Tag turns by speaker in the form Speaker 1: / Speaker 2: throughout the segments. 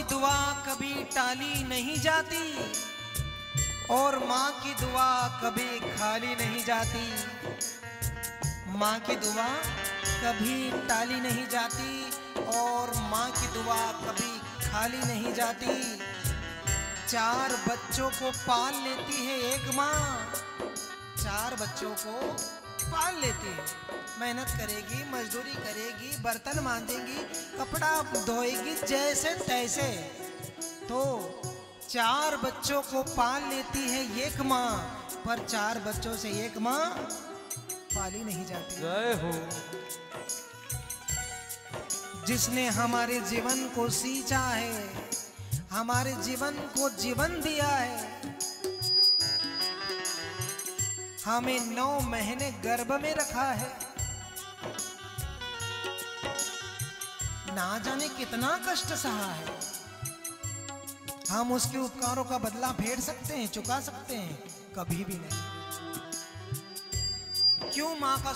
Speaker 1: दुआ कभी टाली नहीं जाती और माँ की दुआ कभी खाली नहीं जाती। माँ की दुआ कभी टाली नहीं जाती और माँ की दुआ कभी खाली नहीं जाती। 4 बच्चों को पाल लेती है एक माँ, 4 बच्चों को पाल लेती है। मेहनत करेगी, मजदूरी करेगी, बर्तन मांजेगी, कपड़ा धोएगी जैसे तैसे, तो 4 बच्चों को पाल लेती है एक माँ, पर 4 बच्चों से एक माँ पाली नहीं जाती।
Speaker 2: जय हो।
Speaker 1: जिसने हमारे जीवन को सींचा है, हमारे जीवन को जीवन दिया है, हमें 9 महीने गर्भ में रखा है, ना जाने कितना कष्ट सहा है। हम उसके उपकारों का बदला फेर सकते हैं, चुका सकते हैं? कभी भी नहीं। क्यों माँ का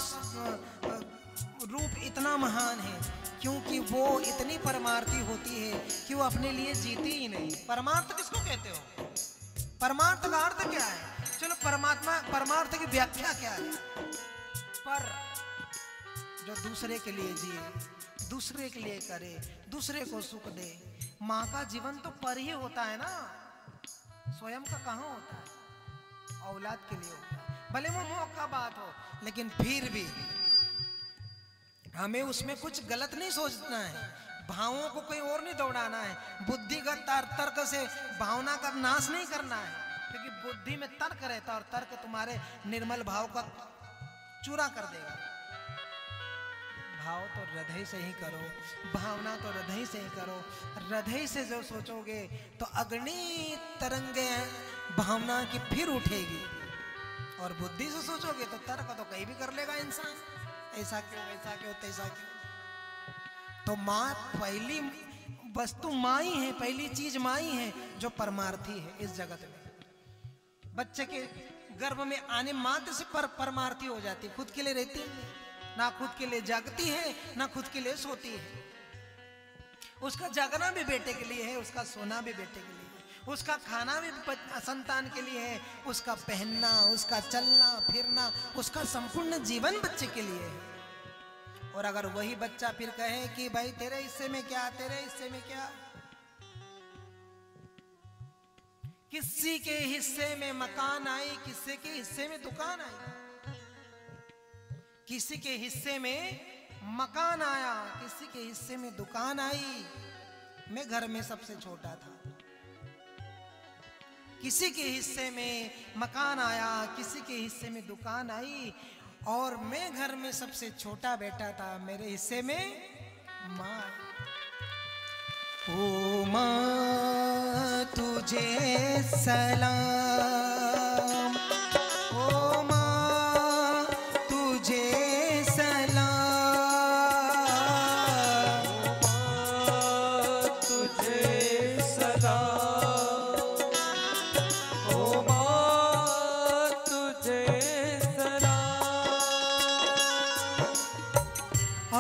Speaker 1: रूप इतना महान है? क्योंकि वो इतनी परमार्थी होती है कि वो अपने लिए जीती ही नहीं। परमार्थ किसको कहते हो? परमार्थ का अर्थ क्या है? चलो परमार्थ की व्याख्या क्या है? पर जो दूसरे के लिए जिए, दूसरे के लिए करे, दूसरे को सुख दे। माँ का जीवन तो पर ही होता है ना, स्वयं का कहाँ होता है? औलाद के लिए होता है। भले वो मोह का बात हो, लेकिन फिर भी हमें उसमें कुछ गलत नहीं सोचना है, भावों को कोई और नहीं दौड़ाना है, बुद्धिगत तर्क से भावना का नाश नहीं करना है, क्योंकि बुद्धि में तर्क रहता है और तर्क तुम्हारे निर्मल भाव का चूरा कर देगा। भाव तो हृदय से ही करो, भावना तो हृदय से ही करो। हृदय से जो सोचोगे तो अगणित तरंगे भावना की फिर उठेगी, और बुद्धि से सोचोगे तो तर्क तो कहीं भी कर लेगा इंसान, ऐसा क्यों, ऐसा क्यों, तैसा क्यों। तो माँ पहली वस्तु माँ ही है, पहली चीज माँ ही है जो परमार्थी है इस जगत में। बच्चे के गर्भ में आने मात्र से परमार्थी हो जाती है, खुद के लिए रहती है ना, खुद के लिए जागती है ना खुद के लिए सोती है। उसका जागना भी बेटे के लिए है, उसका सोना भी बेटे के लिए है, उसका खाना भी संतान के लिए है, उसका पहनना, उसका चलना फिरना, उसका संपूर्ण जीवन बच्चे के लिए है। और अगर वही बच्चा फिर कहे कि भाई तेरे हिस्से में क्या, तेरे हिस्से में क्या, किसी के हिस्से में मकान आई, किसी के हिस्से में दुकान आई, किसी के हिस्से में मकान आया, किसी के हिस्से में दुकान आई। मैं घर में सबसे छोटा था, किसी के हिस्से में मकान आया, किसी के हिस्से में दुकान आई, और मैं घर में सबसे छोटा बेटा था, मेरे हिस्से में माँ। ओ माँ तुझे सलाम, ओ माँ तुझे सलाम,
Speaker 2: ओ माँ तुझे सलाम, ओ माँ तुझे सलाम।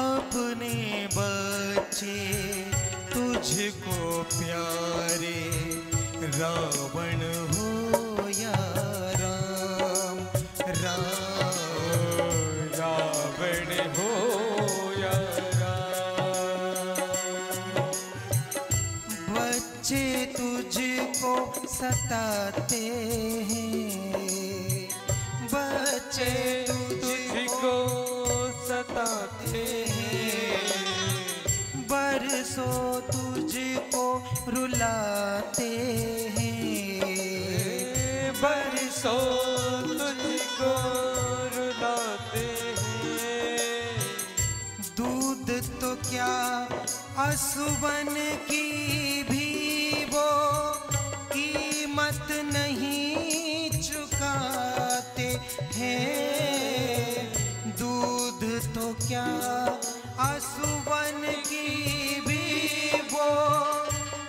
Speaker 1: अपने बच्चे तुझको प्यारे, रावण हो या राम,
Speaker 2: रावण हो या राम।
Speaker 1: बच्चे तुझको सताते हैं, बच्चे
Speaker 2: तुझको सताते हैं,
Speaker 1: बरसों तुझको रुलाते हैं,
Speaker 2: बरसों तुझको रुलाते हैं।
Speaker 1: दूध तो क्या असुवन की भी वो कीमत नहीं चुकाते हैं, दूध तो क्या असुवन की भी वो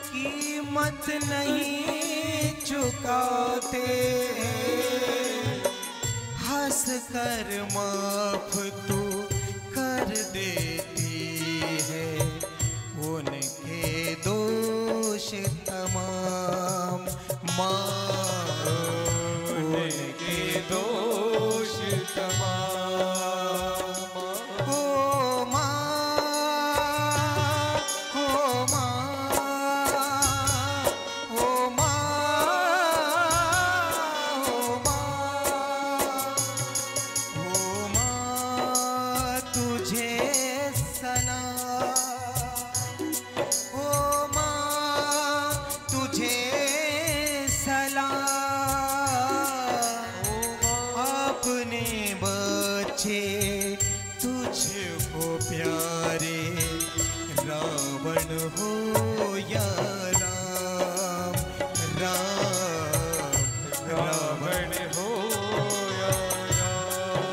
Speaker 1: कीमत नहीं चुकाते हैं। हंस कर माफ तू कर देती है, उनके दोष माँ
Speaker 2: उनके दोष तमाम।
Speaker 1: ओ माँ, ओ माँ, ओ माँ, ओ माँ, ओ माँ तुझे सलाम, ओ माँ तुझे सलाम। अपने बच्चे तुझको प्यारे, रावण हो या राम, राम
Speaker 2: रावण हो या राम,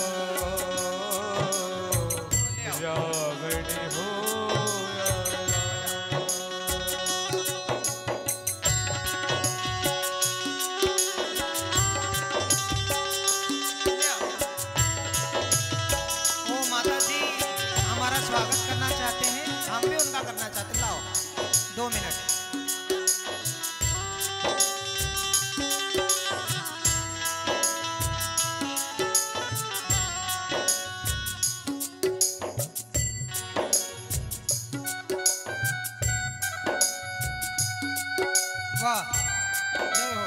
Speaker 2: रावण हो या
Speaker 1: ओ माता जी हमारा स्वागत करना चाहते हैं, हम भी उनका करना चाहते हैं। लाओ 2 मिनट। वाह, जय हो।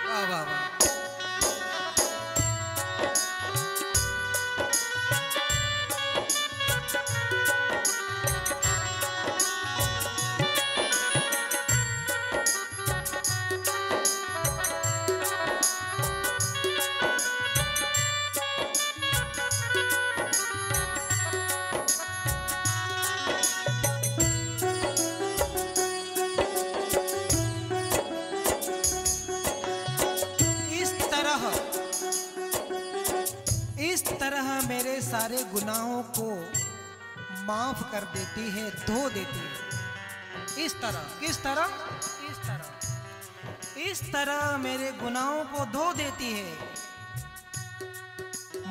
Speaker 1: वाह वाह वाह। इस तरह मेरे सारे गुनाहों को माफ कर देती है, धो देती है। इस तरह, किस तरह? इस तरह, इस तरह मेरे गुनाहों को धो देती है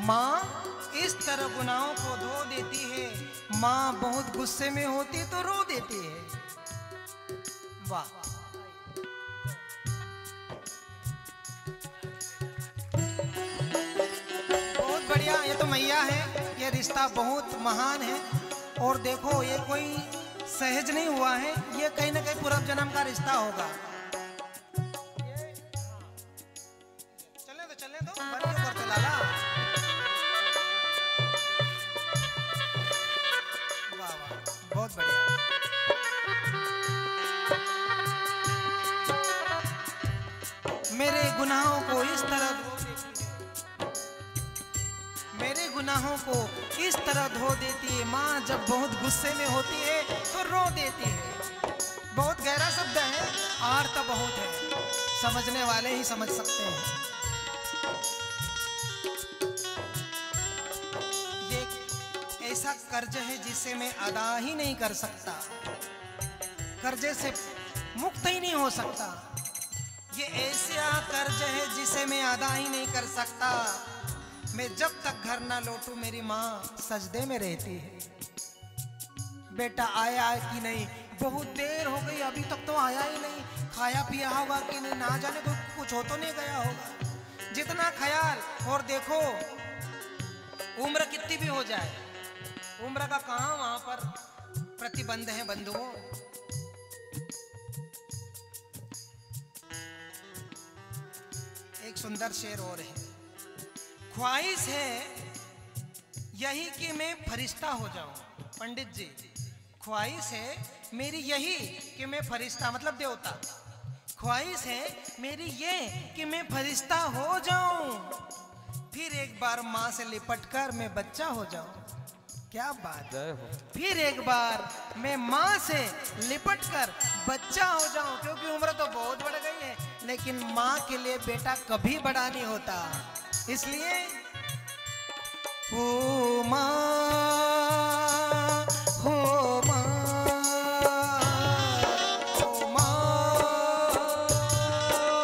Speaker 1: माँ। इस तरह गुनाहों को धो देती है माँ। बहुत गुस्से में होती तो रो देती है। वाह, बहुत बढ़िया। ये तो मैया है, ये रिश्ता बहुत महान है। और देखो ये कोई सहज नहीं हुआ है, ये कहीं ना कहीं पूर्व जन्म का रिश्ता होगा। चलने दो बंद क्यों करते लाला। वाह वाह, बहुत बढ़िया। मेरे गुनाहों को इस तरह मेरे गुनाहों को इस तरह धो देती है माँ। जब बहुत गुस्से में होती है तो रो देती है। बहुत गहरा शब्द है, अर्थ बहुत है, समझने वाले ही समझ सकते हैं। ये ऐसा कर्ज है जिसे मैं अदा ही नहीं कर सकता, कर्जे से मुक्त ही नहीं हो सकता। ये ऐसा कर्ज है जिसे मैं अदा ही नहीं कर सकता। मैं जब तक घर ना लौटूं मेरी माँ सजदे में रहती है। बेटा आया कि नहीं, बहुत देर हो गई अभी तक तो आया ही नहीं। खाया पिया होगा कि नहीं, ना जाने कुछ हो तो नहीं गया होगा। जितना ख्याल, और देखो उम्र कितनी भी हो जाए, उम्र का कहाँ वहां पर प्रतिबंध है बंधुओं। एक सुंदर शेर और है। ख्वाहिश है यही कि मैं फरिश्ता हो जाऊं। पंडित जी, ख्वाहिश है मेरी यही कि मैं फरिश्ता मतलब देवता। ख्वाहिश है मेरी ये कि मैं फरिश्ता हो जाऊं, फिर एक बार माँ से लिपटकर मैं बच्चा हो जाऊं। क्या बात है। फिर एक बार मैं माँ से लिपटकर बच्चा हो जाऊं, क्योंकि उम्र तो बहुत बढ़ गई है, लेकिन माँ के लिए बेटा कभी बड़ा नहीं होता। इसलिए ओ माँ, हो माँ, ओ माँ,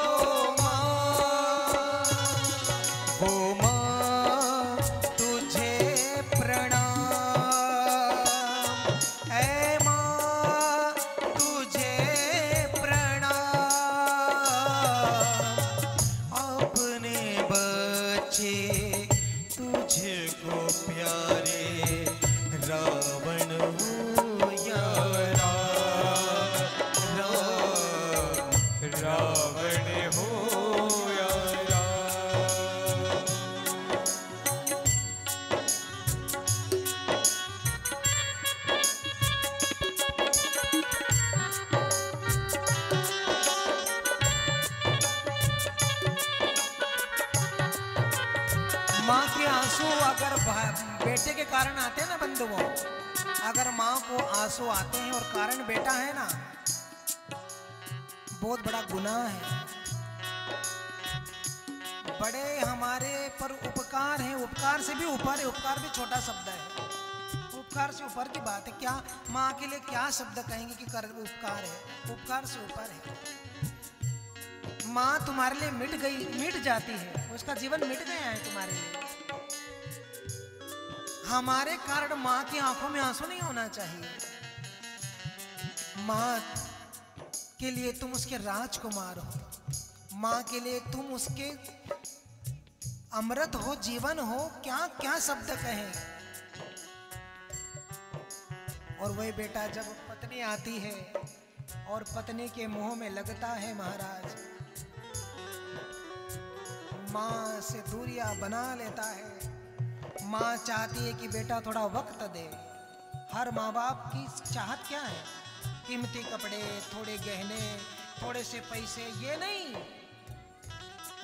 Speaker 1: ओ माँ, ओ माँ, बच्चे तुझको प्यारे, रावण हो या
Speaker 2: रावण हो या
Speaker 1: माँ के आंसू अगर बेटे के कारण आते हैं ना बंधुओं, अगर माँ को आंसू आते हैं और कारण बेटा है ना, बहुत बड़ा गुनाह है। बड़े हमारे पर उपकार है, उपकार से भी ऊपर है, उपकार भी छोटा शब्द है, उपकार से ऊपर की बात है। क्या माँ के लिए क्या शब्द कहेंगे कि कर उपकार है, उपकार से ऊपर है। माँ तुम्हारे लिए मिट गई, मिट जाती है, उसका जीवन मिट गया है तुम्हारे लिए। हमारे कारण माँ की आंखों में आंसू नहीं होना चाहिए। माँ के लिए तुम उसके राजकुमार हो, माँ के लिए तुम उसके अमृत हो, जीवन हो, क्या क्या शब्द कहें। और वही बेटा जब पत्नी आती है और पत्नी के मुंह में लगता है महाराज, माँ से दूरियां बना लेता है। माँ चाहती है कि बेटा थोड़ा वक्त दे। हर माँ बाप की चाहत क्या है? कीमती कपड़े, थोड़े गहने, थोड़े से पैसे, ये नहीं।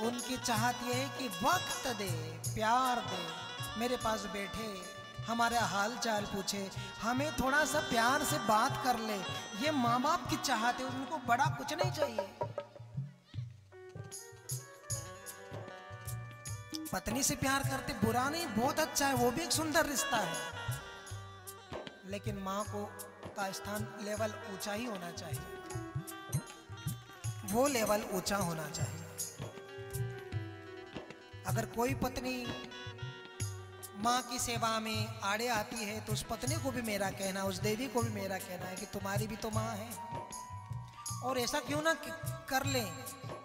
Speaker 1: उनकी चाहत ये है कि वक्त दे, प्यार दे, मेरे पास बैठे, हमारा हाल चाल पूछे, हमें थोड़ा सा प्यार से बात कर ले। ये माँ बाप की चाहत है, उनको बड़ा कुछ नहीं चाहिए। पत्नी से प्यार करते बुरा नहीं, बहुत अच्छा है, वो भी एक सुंदर रिश्ता है। लेकिन माँ को का स्थान लेवल ऊंचा ही होना चाहिए, वो लेवल ऊंचा होना चाहिए। अगर कोई पत्नी माँ की सेवा में आड़े आती है तो उस पत्नी को भी मेरा कहना, उस देवी को भी मेरा कहना है कि तुम्हारी भी तो माँ है। और ऐसा क्यों ना कर लें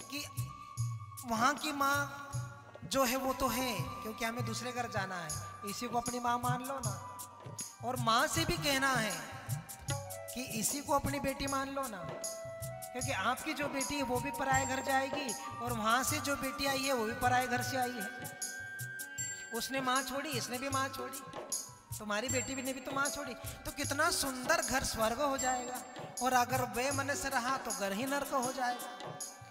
Speaker 1: कि वहाँ की माँ जो है वो तो है, क्योंकि हमें दूसरे घर जाना है, इसी को अपनी माँ मान लो ना। और माँ से भी कहना है कि इसी को अपनी बेटी मान लो ना, क्योंकि आपकी जो बेटी है वो भी पराये घर जाएगी और वहाँ से जो बेटी आई है वो भी पराये घर से आई है। उसने माँ छोड़ी, इसने भी माँ छोड़ी, तुम्हारी बेटी भी ने भी तो माँ छोड़ी, तो कितना सुंदर घर स्वर्ग हो जाएगा। और अगर वे मन से रहा तो घर ही नर्क हो जाएगा।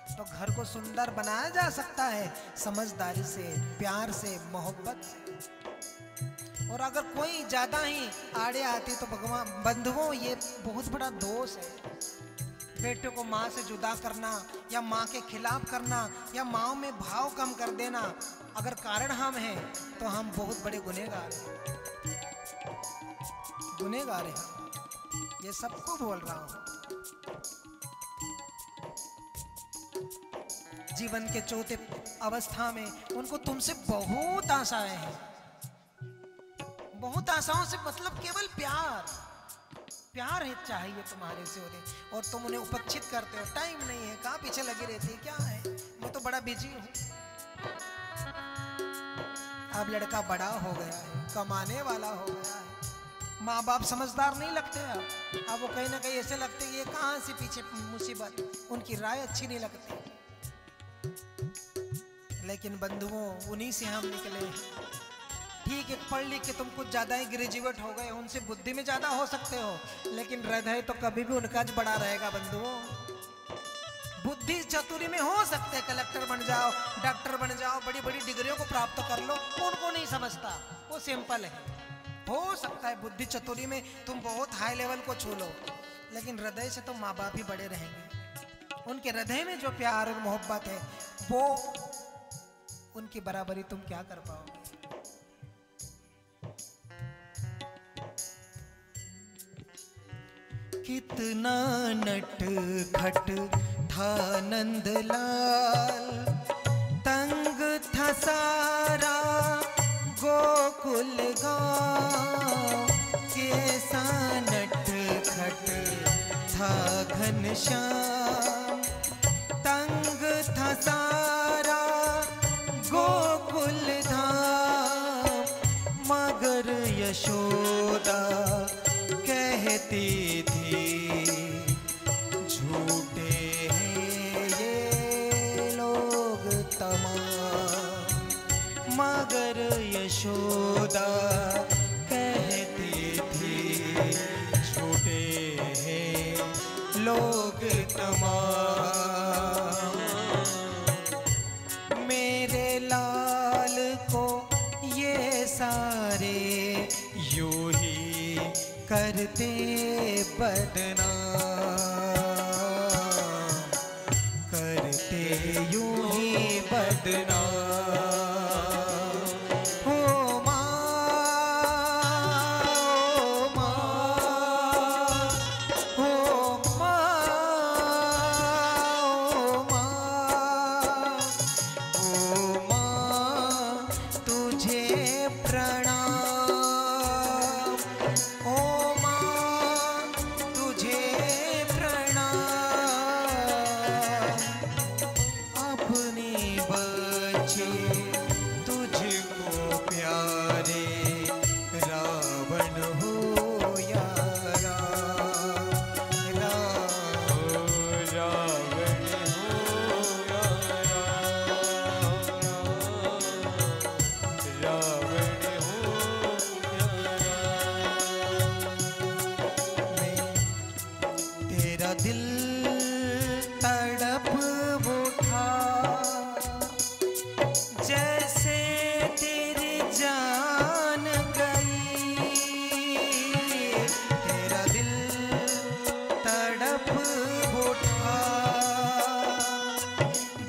Speaker 1: तो घर को सुंदर बनाया जा सकता है समझदारी से, प्यार से, मोहब्बत से। और अगर कोई ज्यादा ही आड़े आती तो भगवान बंधुओं ये बहुत बड़ा दोष है। बेटे को माँ से जुदा करना या माँ के खिलाफ करना या माँ में भाव कम कर देना, अगर कारण हम हैं तो हम बहुत बड़े गुनहगार हैं, गुनहगार हैं। ये सबको बोल रहा हूँ। जीवन के चौथे अवस्था में उनको तुमसे बहुत आशाएं हैं, बहुत आशाओं से मतलब केवल प्यार, प्यार है चाहिए तुम्हारे से उन्हें, और तुम उन्हें उपेक्षित करते हो। टाइम नहीं है, कहाँ पीछे लगी रहती है, क्या है, मैं तो बड़ा बिजी हूँ। अब लड़का बड़ा हो गया है, कमाने वाला हो गया है, माँ बाप समझदार नहीं लगते अब वो कहीं ना कहीं ऐसे लगते ये कहाँ से पीछे मुसीबत, उनकी राय अच्छी नहीं लगती। लेकिन बंधुओं उन्हीं से हम निकले। ठीक है, पढ़ लिख के तुम कुछ ज्यादा ही ग्रेजुएट हो गए, उनसे बुद्धि में ज्यादा हो सकते हो, लेकिन हृदय तो कभी भी उनका ज बड़ा रहेगा बंधुओं। बुद्धि चतुरी में हो सकते हैं कलेक्टर बन जाओ, डॉक्टर बन जाओ, बड़ी बड़ी डिग्रियों को प्राप्त कर लो, उनको नहीं समझता, वो सिंपल है। हो सकता है बुद्धि चतुरी में तुम बहुत हाई लेवल को छू लो, लेकिन हृदय से तो माँ बाप ही बड़े रहेंगे। उनके हृदय में जो प्यार और मोहब्बत है वो उनकी बराबरी तुम क्या कर पाओगे। कितना नट खट था नंदलाल, तंग था सारा गोकुल गाँव, कैसा नट खट था घनश्याम, तंग था सारा गोकुल गोकुल धाम, मगर यशोदा कहती थी झूठे हैं ये लोग तमाम, मगर यशोदा कहती थी झूठे हैं लोग तमाम। मेरे लाल को ये सारे यूं ही करते बदनाम, करते यूं ही बदनाम। ओ माँ, ओ माँ, ओ माँ, ओ माँ, तुझे प्रणाम। ओ माँ, तुझे प्रणाम। अपने बच्चे तुझको प्यारे, रावण हो या राम,
Speaker 2: रावण हो या रावण हो या
Speaker 1: तेरा दिल तड़प उठा, जैसे तेरी जान गई। तेरा दिल तड़प उठा,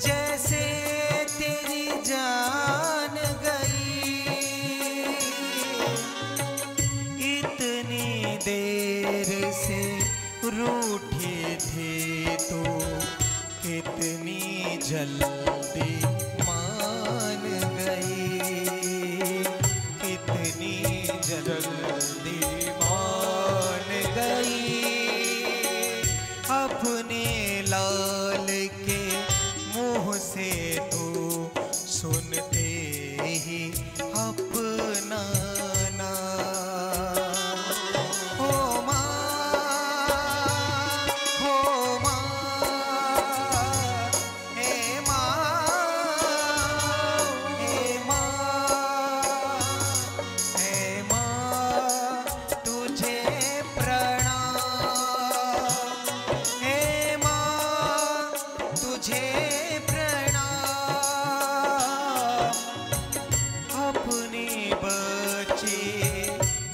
Speaker 1: जैसे तेरी जान गई। इतनी देर से रूठी थी तू, कितनी जल्दी मान गई, कितनी जल्दी मान गई। अपने लाल के मुंह से तू सुनते ही अपना नाम। ओ माँ, ओ माँ, हे माँ, हे माँ, हे माँ, तुझे प्रणाम। हे माँ, तुझे प्रणाम। अपने बच्चे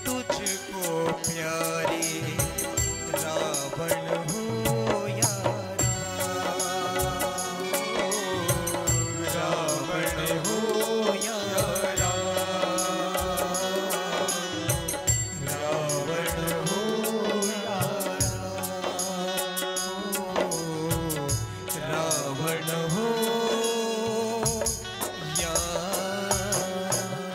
Speaker 1: तुझको प्यारे, रावण हो या राम, रावण हो या राम, रावण हो या राम, रावण हो या राम।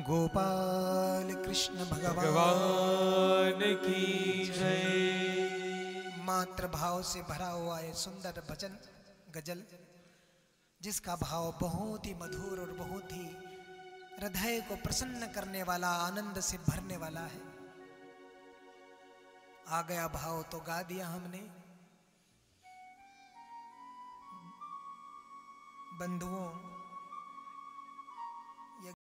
Speaker 1: गोपाल कृष्ण भगवान
Speaker 2: भगवान की जय।
Speaker 1: मात्र भाव से भरा हुआ ये सुंदर भजन गजल, जिसका भाव बहुत ही मधुर और बहुत ही हृदय को प्रसन्न करने वाला, आनंद से भरने वाला है। आ गया भाव तो गा दिया हमने। बंधुओं,